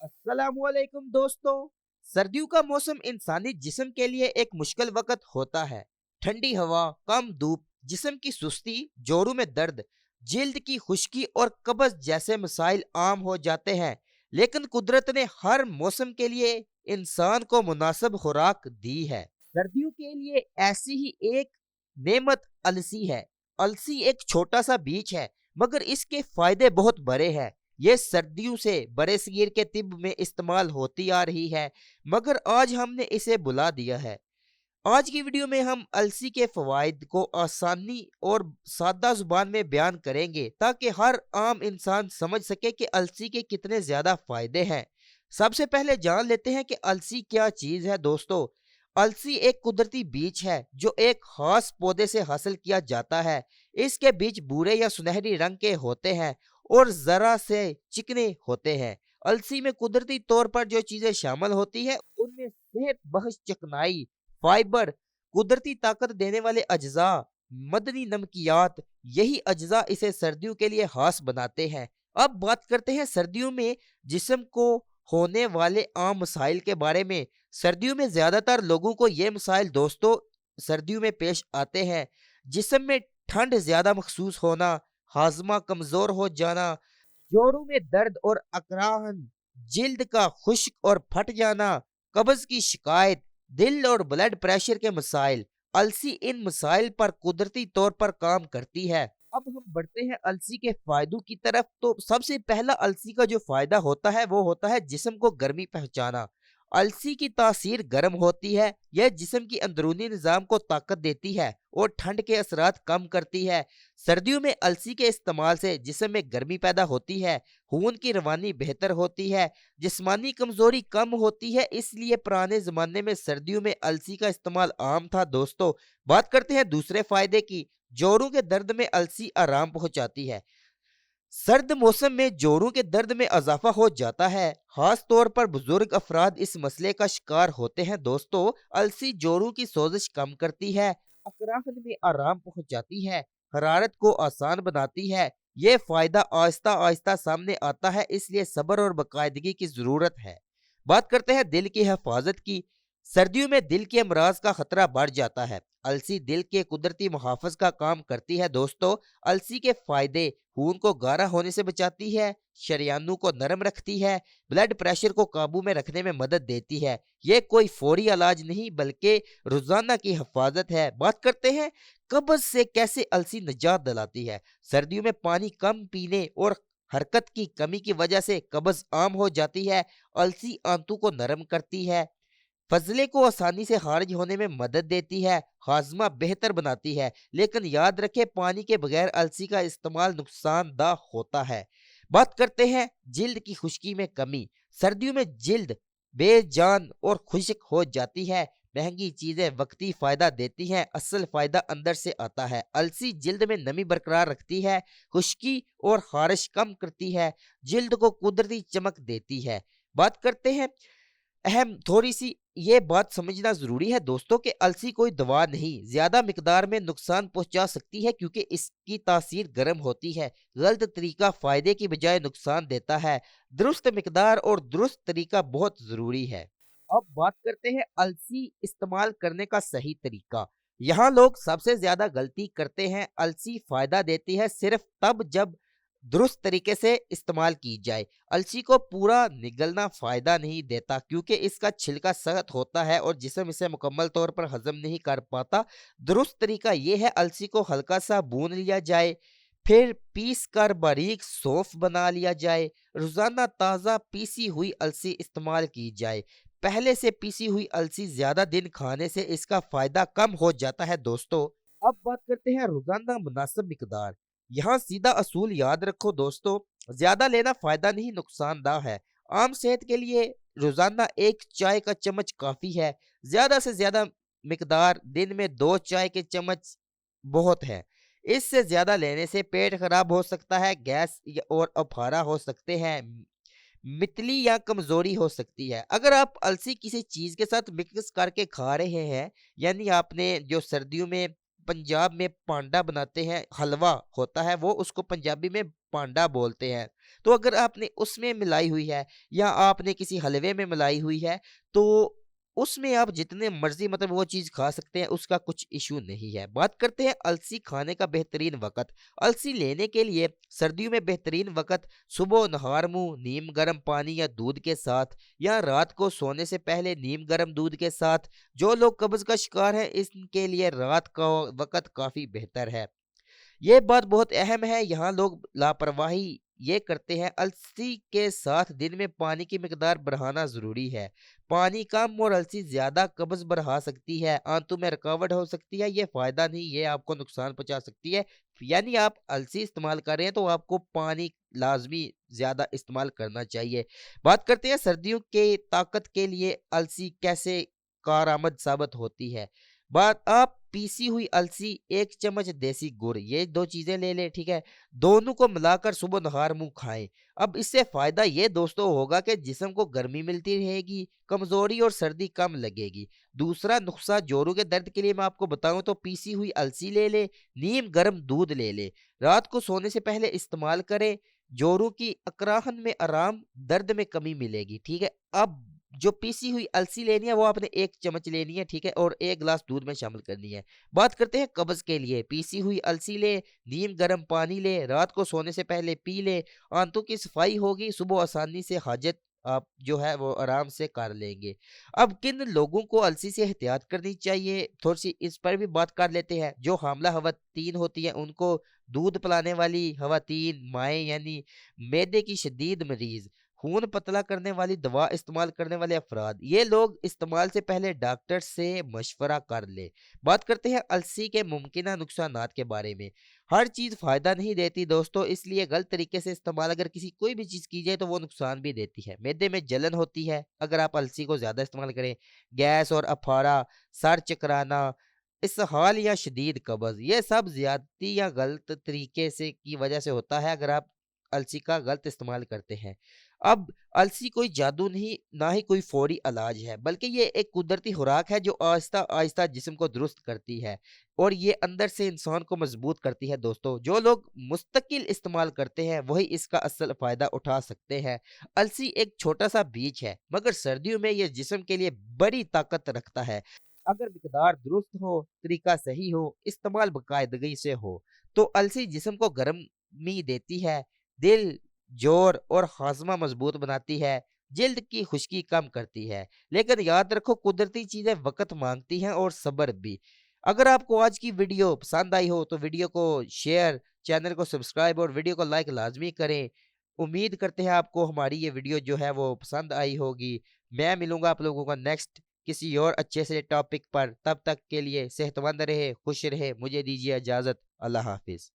अस्सलामुअलैकुम दोस्तों। सर्दियों का मौसम इंसानी जिस्म के लिए एक मुश्किल वक्त होता है। ठंडी हवा, कम धूप, जिस्म की सुस्ती, जोड़ों में दर्द, जिल्द की खुश्की और कब्ज जैसे मसाइल आम हो जाते हैं। लेकिन कुदरत ने हर मौसम के लिए इंसान को मुनासिब खुराक दी है। सर्दियों के लिए ऐसी ही एक नेमत अलसी है। अलसी एक छोटा सा बीज है, मगर इसके फायदे बहुत बड़े हैं। ये सर्दियों से बड़े सगीर के तिब में इस्तेमाल होती आ रही है, मगर आज हमने इसे बुला दिया है। आज की वीडियो में हम अलसी के फवाइद को आसानी और सादा जुबान में बयान करेंगे, ताकि हर आम इंसान समझ सके कि अलसी के कितने ज्यादा फायदे हैं। सबसे पहले जान लेते हैं कि अलसी क्या चीज है दोस्तों। अलसी एक कुदरती बीज है जो एक खास पौधे से हासिल किया जाता है। इसके बीज भूरे या सुनहरी रंग के होते हैं और जरा से चिकने होते हैं। अलसी में कुदरती तौर पर जो चीजें शामिल होती है उनमें सेहत बख्श चिकनाई, फाइबर, कुदरती ताकत देने वाले अज्जा, मदनी नमकियात, यही अज्जा इसे सर्दियों के लिए खास बनाते हैं। अब बात करते हैं सर्दियों में जिस्म को होने वाले आम मसाइल के बारे में। सर्दियों में ज्यादातर लोगों को ये मसाइल दोस्तों सर्दियों में पेश आते हैं। जिस्म में ठंड ज्यादा महसूस होना, हाजमा कमजोर हो जाना, जोड़ों में दर्द और अकराहन, जिल्द का खुश्क और फट जाना, कब्ज की शिकायत, दिल और ब्लड प्रेशर के मसाइल। अलसी इन मसाइल पर कुदरती तौर पर काम करती है। अब हम बढ़ते हैं अलसी के फायदों की तरफ। तो सबसे पहला अलसी का जो फायदा होता है वो होता है जिस्म को गर्मी पहुंचाना। अलसी की तासीर गर्म होती है। यह जिस्म की अंदरूनी निजाम को ताकत देती है और ठंड के असरात कम करती है। सर्दियों में अलसी के इस्तेमाल से जिस्म में गर्मी पैदा होती है, खून की रवानी बेहतर होती है, जिस्मानी कमजोरी कम होती है। इसलिए पुराने जमाने में सर्दियों में अलसी का इस्तेमाल आम था दोस्तों। बात करते हैं दूसरे फायदे की। जोड़ों के दर्द में अलसी आराम पहुंचाती है। सर्द मौसम में जोड़ों के दर्द में इजाफा हो जाता है। खास तौर पर बुजुर्ग अफराद इस मसले का शिकार होते हैं दोस्तों। अलसी जोड़ों की सोजिश कम करती है, अकराहन में आराम पहुंचाती है, हरारत को आसान बनाती है। ये फायदा आहिस्ता आहिस्ता सामने आता है, इसलिए सब्र और बाकायदगी की जरूरत है। बात करते हैं दिल की हिफाजत की। सर्दियों में दिल के अमराज का खतरा बढ़ जाता है। अलसी दिल के कुदरती मुहाफिज का काम करती है दोस्तों। अलसी के फायदे: खून को गाढ़ा होने से बचाती है, शरियानों को नरम रखती है, ब्लड प्रेशर को काबू में रखने में मदद देती है। ये कोई फौरी इलाज नहीं बल्कि रोजाना की हिफाजत है। बात करते हैं कब्ज से कैसे अलसी निजात दिलाती है। सर्दियों में पानी कम पीने और हरकत की कमी की वजह से कब्ज आम हो जाती है। अलसी आंतों को नरम करती है, फजले को आसानी से खारिज होने में मदद देती है, हाजमा बेहतर बनाती है। लेकिन याद रखें पानी के बगैर अलसी का इस्तेमाल नुकसानदा होता है। बात करते हैं जिल्द की खुश्की में कमी। सर्दियों में जिल्द बेजान और खुश्क हो जाती है। महंगी चीजें वक्ती फायदा देती हैं, असल फायदा अंदर से आता है। अलसी जिल्द में नमी बरकरार रखती है, खुश्की और खारिश कम करती है, जिल्द को कुदरती चमक देती है। बात करते हैं अहम थोड़ी सी ये बात समझना जरूरी है दोस्तों कि अलसी कोई दवा नहीं, ज्यादा मिकदार में नुकसान पहुंचा सकती है क्योंकि इसकी तासीर गर्म होती है। गलत तरीका फायदे की बजाय नुकसान देता है। दुरुस्त मिकदार और दुरुस्त तरीका बहुत जरूरी है। अब बात करते हैं अलसी इस्तेमाल करने का सही तरीका। यहाँ लोग सबसे ज्यादा गलती करते हैं। अलसी फायदा देती है सिर्फ तब जब दुरुस्त तरीके से इस्तेमाल की जाए। अलसी को पूरा निगलना फायदा नहीं देता क्योंकि इसका छिलका सख्त होता है और जिस्म इसे मुकम्मल तौर पर हजम नहीं कर पाता। दुरुस्त तरीका यह है अलसी को हल्का सा भून लिया जाए, फिर पीस कर बारीक सौंफ बना लिया जाए। रोजाना ताज़ा पीसी हुई अलसी इस्तेमाल की जाए। पहले से पीसी हुई अलसी ज्यादा दिन खाने से इसका फायदा कम हो जाता है दोस्तों। अब बात करते हैं रोजाना मुनासिब मिकदार। यहाँ सीधा असूल याद रखो दोस्तों, ज्यादा लेना फायदा नहीं नुकसानदा है। आम सेहत के लिए रोजाना एक चाय का चम्मच काफी है। ज्यादा से ज्यादा मिकदार दिन में 2 चाय के चम्मच बहुत है। इससे ज्यादा लेने से पेट खराब हो सकता है, गैस और अफारा हो सकते हैं, मितली या कमजोरी हो सकती है। अगर आप अलसी किसी चीज के साथ मिक्स करके खा रहे हैं, यानी आपने जो सर्दियों में पंजाब में पांडा बनाते हैं, हलवा होता है वो, उसको पंजाबी में पांडा बोलते हैं। तो अगर आपने उसमें मिलाई हुई है या आपने किसी हलवे में मिलाई हुई है, तो उसमें आप जितने मर्ज़ी मतलब वो चीज़ खा सकते हैं, उसका कुछ इश्यू नहीं है। बात करते हैं अलसी खाने का बेहतरीन वक़्त। अलसी लेने के लिए सर्दियों में बेहतरीन वक़्त सुबह नहार मुँह नीम गर्म पानी या दूध के साथ, या रात को सोने से पहले नीम गर्म दूध के साथ। जो लोग कब्ज़ का शिकार हैं, इनके लिए रात का वक़्त काफ़ी बेहतर है। ये बात बहुत अहम है, यहाँ लोग लापरवाही ये करते हैं, अलसी के साथ दिन में पानी की मिकदार बढ़ाना ज़रूरी है। पानी कम और अलसी ज़्यादा कब्ज़ बढ़ा सकती है, आंतों में रुकावट हो सकती है, ये फ़ायदा नहीं, ये आपको नुकसान पहुँचा सकती है। यानी आप अलसी इस्तेमाल कर रहे हैं तो आपको पानी लाज़मी ज़्यादा इस्तेमाल करना चाहिए। बात करते हैं सर्दियों के ताकत के लिए अलसी कैसे कारआमद साबित होती है। बात आप पीसी हुई अलसी, 1 चम्मच देसी गुड़, ये 2 चीज़ें ले लें, ठीक है? दोनों को मिलाकर सुबह नहार मुँह खाएँ। अब इससे फ़ायदा ये दोस्तों होगा कि जिस्म को गर्मी मिलती रहेगी, कमज़ोरी और सर्दी कम लगेगी। दूसरा नुस्ख़ा जोड़ों के दर्द के लिए मैं आपको बताऊँ तो पीसी हुई अलसी ले लें, नीम गर्म दूध ले लें, रात को सोने से पहले इस्तेमाल करें, जोड़ों की अकराहन में आराम, दर्द में कमी मिलेगी, ठीक है? अब जो पीसी हुई अलसी लेनी है वो आपने 1 चम्मच लेनी है, ठीक है? और 1 ग्लास दूध में शामिल करनी है। बात करते हैं कब्ज़ के लिए, पीसी हुई अलसी लें, नीम गर्म पानी लें, रात को सोने से पहले पी लें, आंतों की सफाई होगी, सुबह आसानी से हाजत आप जो है वो आराम से कर लेंगे। अब किन लोगों को अलसी से एहतियात करनी चाहिए, थोड़ी-सी इस पर भी बात कर लेते हैं। जो हामला ख़वातीन होती हैं उनको दूध पिलाने वाली ख़वातीन, माएँ यानी मैदे की शदीद मरीज़, खून पतला करने वाली दवा इस्तेमाल करने वाले अफराद, ये लोग इस्तेमाल से पहले डॉक्टर से मशवरा कर लें। बात करते हैं अलसी के मुमकिना नुकसानात के बारे में। हर चीज़ फ़ायदा नहीं देती दोस्तों, इसलिए गलत तरीके से इस्तेमाल अगर किसी कोई भी चीज़ की जाए तो वो नुकसान भी देती है। मैदे में जलन होती है अगर आप अलसी को ज़्यादा इस्तेमाल करें, गैस और अफारा, सर चकराना, इसहाल या शदीद कब्ज़, ये सब ज़्यादती या गलत तरीके से की वजह से होता है अगर आप अलसी का गलत इस्तेमाल करते हैं। अब अलसी कोई जादू नहीं, ना ही कोई फ़ौरी इलाज है, बल्कि ये एक कुदरती खुराक है जो आहिस्ता-आहिस्ता जिस्म को दुरुस्त करती है और ये अंदर से इंसान को मजबूत करती है दोस्तों। जो लोग मुस्तकिल इस्तेमाल करते हैं, वही इसका असल फ़ायदा उठा सकते हैं। अलसी एक छोटा-सा बीज है, मगर सर्दियों में ये जिस्म के लिए बड़ी ताकत रखता है। अगर मिकदार दुरुस्त हो, तरीका सही हो, इस्तेमाल बाकायदगी से हो, तो अलसी जिस्म को गर्मी देती है, दिल, जोड़ और हाज़मा मज़बूत बनाती है, जिल्द की खुश्की कम करती है। लेकिन याद रखो कुदरती चीज़ें वक़्त माँगती हैं और सब्र भी। अगर आपको आज की वीडियो पसंद आई हो तो वीडियो को शेयर, चैनल को सब्सक्राइब और वीडियो को लाइक लाज़मी करें। उम्मीद करते हैं आपको हमारी ये वीडियो जो है वो पसंद आई होगी। मैं मिलूँगा आप लोगों को नेक्स्ट किसी और अच्छे से टॉपिक पर। तब तक के लिए सेहतमंद रहे, खुश रहे, मुझे दीजिए इजाज़त। अल्लाह हाफ़िज़।